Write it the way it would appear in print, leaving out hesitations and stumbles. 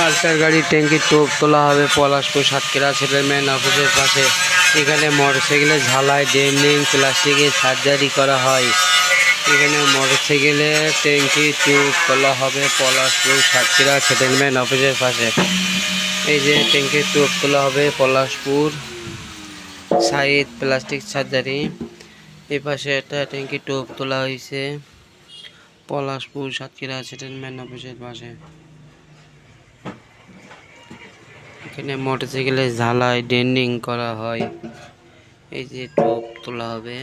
Pulsar গাড়ির ট্যাঙ্কির টোপ তোলা হবে পলাশপুর সাতক্ষীরা সেটেলমেন্ট অফিসের পাশে। এখানে মোটরসাইকেলের ঝালাই ডেমলিং প্লাস্টিকের সার্জারি করা হয়। এখানে মোটরসাইকেলের ট্যাঙ্কির টোপ তোলা হবে পলাশপুর সাতক্ষীরা সেটেলমেন্ট অফিসের পাশে। এই যে ট্যাঙ্কির টোপ তোলা হবে পলাশপুর সাইড প্লাস্টিক সার্জারি। এই পাশে একটা ট্যাঙ্কির টোপ তোলা হয়েছে পলাশপুর সাতক্ষীরা সেটেলমেন্ট অফিসের পাশে। এখানে মোটরসাইকেলের ঝালাই ডেন্ডিং করা হয়। এই যে টোপ তোলা হবে।